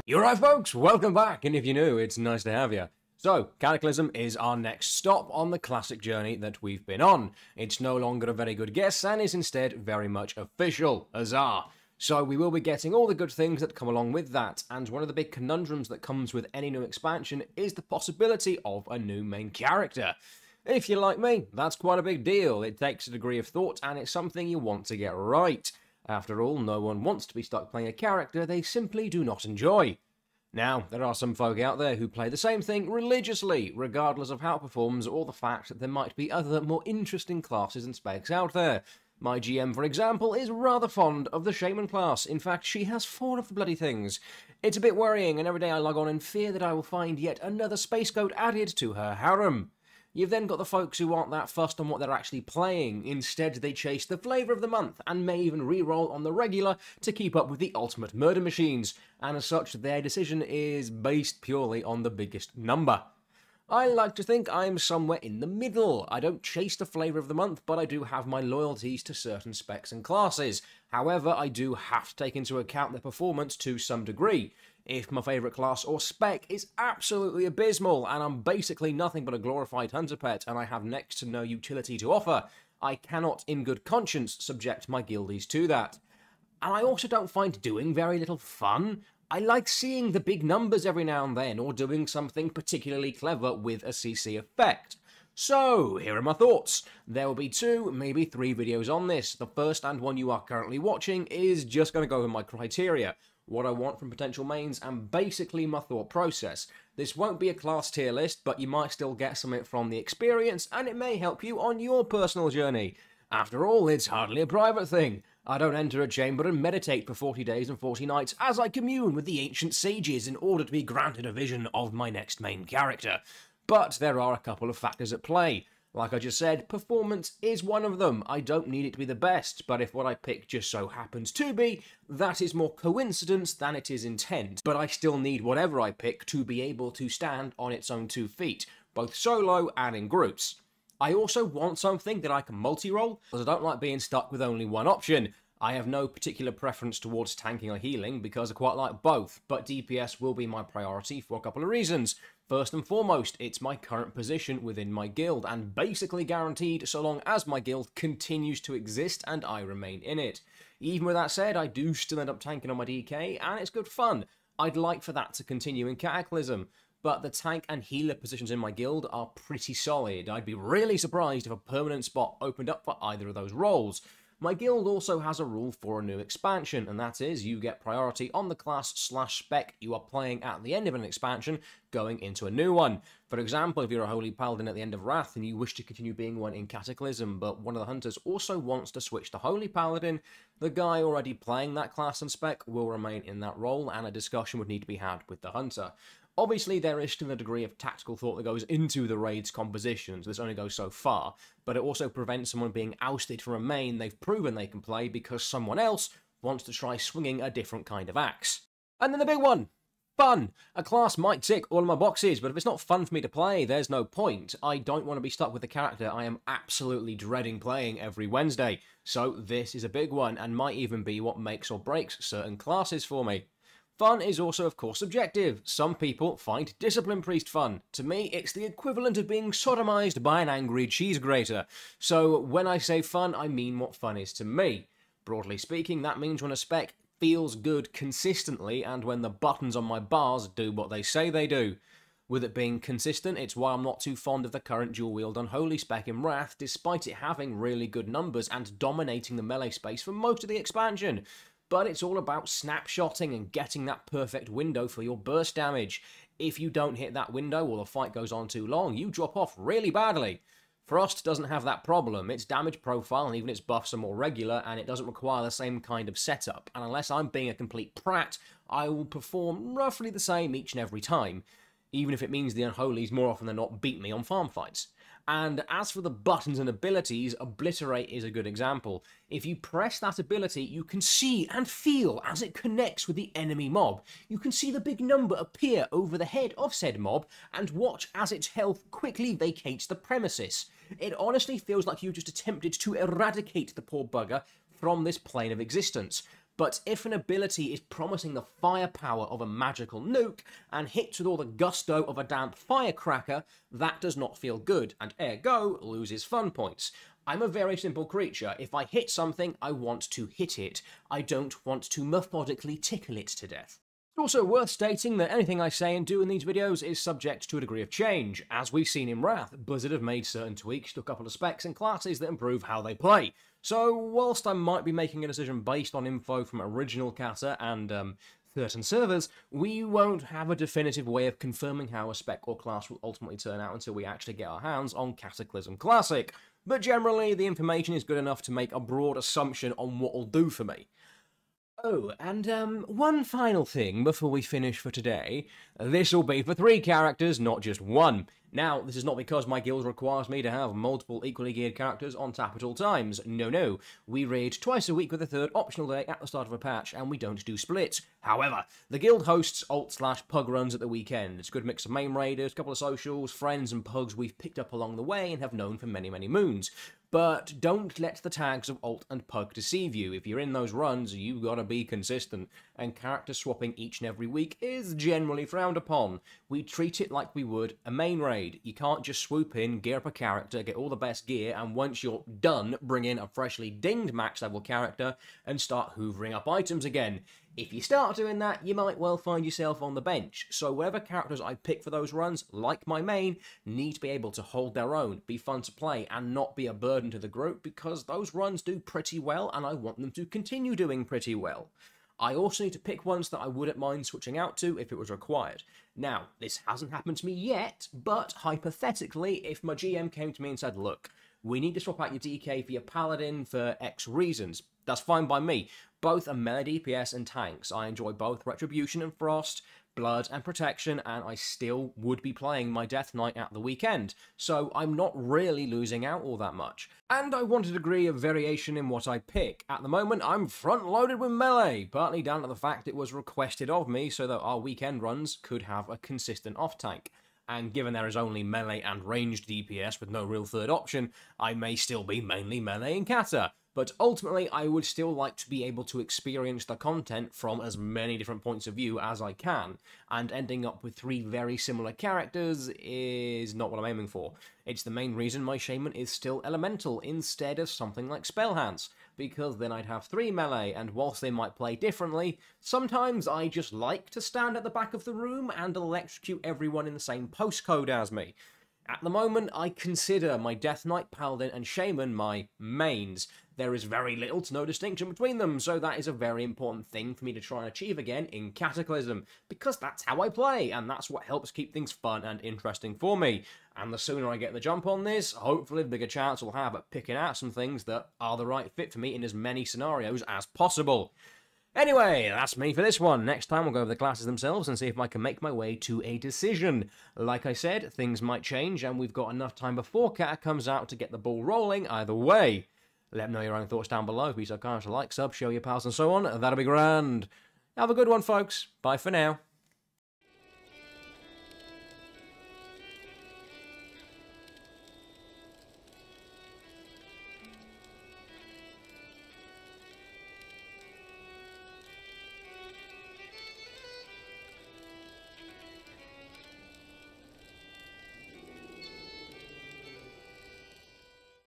You're right, folks, welcome back, and if you're new, it's nice to have you. So, Cataclysm is our next stop on the classic journey that we've been on. It's no longer a very good guess, and is instead very much official. Huzzah! So we will be getting all the good things that come along with that, and one of the big conundrums that comes with any new expansion is the possibility of a new main character. If you're like me, that's quite a big deal. It takes a degree of thought, and it's something you want to get right. After all, no one wants to be stuck playing a character they simply do not enjoy. Now, there are some folk out there who play the same thing religiously, regardless of how it performs or the fact that there might be other more interesting classes and specs out there. My GM, for example, is rather fond of the Shaman class. In fact, she has 4 of the bloody things. It's a bit worrying, and every day I log on in fear that I will find yet another space goat added to her harem. You've then got the folks who aren't that fussed on what they're actually playing. Instead, they chase the flavour of the month, and may even re-roll on the regular to keep up with the ultimate murder machines, and as such, their decision is based purely on the biggest number. I like to think I'm somewhere in the middle. I don't chase the flavour of the month, but I do have my loyalties to certain specs and classes. However, I do have to take into account their performance to some degree. If my favourite class or spec is absolutely abysmal, and I'm basically nothing but a glorified hunter pet, and I have next to no utility to offer, I cannot in good conscience subject my guildies to that. And I also don't find doing very little fun. I like seeing the big numbers every now and then, or doing something particularly clever with a CC effect. So, here are my thoughts. There will be 2, maybe 3 videos on this. The first, and one you are currently watching, is just going to go over my criteria, what I want from potential mains, and basically my thought process. This won't be a class tier list, but you might still get something from the experience, and it may help you on your personal journey. After all, it's hardly a private thing. I don't enter a chamber and meditate for 40 days and 40 nights as I commune with the ancient sages in order to be granted a vision of my next main character. But there are a couple of factors at play. Like I just said, performance is one of them. I don't need it to be the best, but if what I pick just so happens to be, that is more coincidence than it is intent. But I still need whatever I pick to be able to stand on its own 2 feet, both solo and in groups. I also want something that I can multi-roll, because I don't like being stuck with only one option. I have no particular preference towards tanking or healing because I quite like both, but DPS will be my priority for a couple of reasons. First and foremost, it's my current position within my guild, and basically guaranteed so long as my guild continues to exist and I remain in it. Even with that said, I do still end up tanking on my DK, and it's good fun. I'd like for that to continue in Cataclysm, but the tank and healer positions in my guild are pretty solid. I'd be really surprised if a permanent spot opened up for either of those roles. My guild also has a rule for a new expansion, and that is you get priority on the class/spec you are playing at the end of an expansion going into a new one. For example, if you're a Holy Paladin at the end of Wrath and you wish to continue being one in Cataclysm, but one of the hunters also wants to switch to Holy Paladin, the guy already playing that class and spec will remain in that role, and a discussion would need to be had with the hunter. Obviously, there is still a degree of tactical thought that goes into the raid's composition, so this only goes so far, but it also prevents someone being ousted from a main they've proven they can play because someone else wants to try swinging a different kind of axe. And then the big one! Fun! A class might tick all of my boxes, but if it's not fun for me to play, there's no point. I don't want to be stuck with a character I am absolutely dreading playing every Wednesday, so this is a big one, and might even be what makes or breaks certain classes for me. Fun is also, of course, subjective. Some people find Discipline Priest fun. To me, it's the equivalent of being sodomized by an angry cheese grater. So when I say fun, I mean what fun is to me. Broadly speaking, that means when a spec feels good consistently and when the buttons on my bars do what they say they do. With it being consistent, it's why I'm not too fond of the current dual wield unholy spec in Wrath, despite it having really good numbers and dominating the melee space for most of the expansion. But it's all about snapshotting and getting that perfect window for your burst damage. If you don't hit that window or the fight goes on too long, you drop off really badly. Frost doesn't have that problem. Its damage profile and even its buffs are more regular, and it doesn't require the same kind of setup. And unless I'm being a complete prat, I will perform roughly the same each and every time, even if it means the Unholies more often than not beat me on farm fights. And as for the buttons and abilities, Obliterate is a good example. If you press that ability, you can see and feel as it connects with the enemy mob. You can see the big number appear over the head of said mob, and watch as its health quickly vacates the premises. It honestly feels like you just attempted to eradicate the poor bugger from this plane of existence. but if an ability is promising the firepower of a magical nuke and hits with all the gusto of a damp firecracker, that does not feel good, and ergo loses fun points. I'm a very simple creature. If I hit something, I want to hit it. I don't want to methodically tickle it to death. It's also worth stating that anything I say and do in these videos is subject to a degree of change. As we've seen in Wrath, Blizzard have made certain tweaks to a couple of specs and classes that improve how they play. So, whilst I might be making a decision based on info from original Cata and certain servers, we won't have a definitive way of confirming how a spec or class will ultimately turn out until we actually get our hands on Cataclysm Classic. But generally, the information is good enough to make a broad assumption on what will do for me. Oh, and one final thing before we finish for today. This will be for 3 characters, not just 1. Now, this is not because my guild requires me to have multiple equally geared characters on tap at all times. No. We raid twice a week with a 3rd optional day at the start of a patch, and we don't do splits. However, the guild hosts alt/pug runs at the weekend. It's a good mix of main raiders, a couple of socials, friends and pugs we've picked up along the way and have known for many, many moons. But don't let the tags of alt and pug deceive you. If you're in those runs, you gotta be consistent, and character swapping each and every week is generally frowned upon. We treat it like we would a main raid. You can't just swoop in, gear up a character, get all the best gear, and once you're done, bring in a freshly dinged max level character and start hoovering up items again. If you start doing that, you might well find yourself on the bench, so whatever characters I pick for those runs, like my main, need to be able to hold their own, be fun to play, and not be a burden to the group, because those runs do pretty well, and I want them to continue doing pretty well. I also need to pick ones that I wouldn't mind switching out to if it was required. Now, this hasn't happened to me yet, but hypothetically, if my GM came to me and said, look, we need to swap out your DK for your Paladin for X reasons, that's fine by me. Both are melee DPS and tanks. I enjoy both Retribution and Frost, Blood and Protection, and I still would be playing my Death Knight at the weekend, so I'm not really losing out all that much. And I want a degree of variation in what I pick. At the moment, I'm front-loaded with melee, partly down to the fact it was requested of me so that our weekend runs could have a consistent off-tank. And given there is only melee and ranged DPS with no real third option, I may still be mainly melee and Cata. But ultimately, I would still like to be able to experience the content from as many different points of view as I can, and ending up with 3 very similar characters is not what I'm aiming for. It's the main reason my Shaman is still Elemental instead of something like Spellhands, because then I'd have 3 melee, and whilst they might play differently, sometimes I just like to stand at the back of the room and electrocute everyone in the same postcode as me. At the moment, I consider my Death Knight, Paladin, and Shaman my mains. There is very little to no distinction between them, so that is a very important thing for me to try and achieve again in Cataclysm, because that's how I play, and that's what helps keep things fun and interesting for me. And the sooner I get the jump on this, hopefully the bigger chance I'll have at picking out some things that are the right fit for me in as many scenarios as possible. Anyway, that's me for this one. Next time we'll go over the classes themselves and see if I can make my way to a decision. Like I said, things might change, and we've got enough time before Cata comes out to get the ball rolling either way. Let me know your own thoughts down below. Be so kind to like, sub, show your pals and so on. That'll be grand. Have a good one, folks. Bye for now.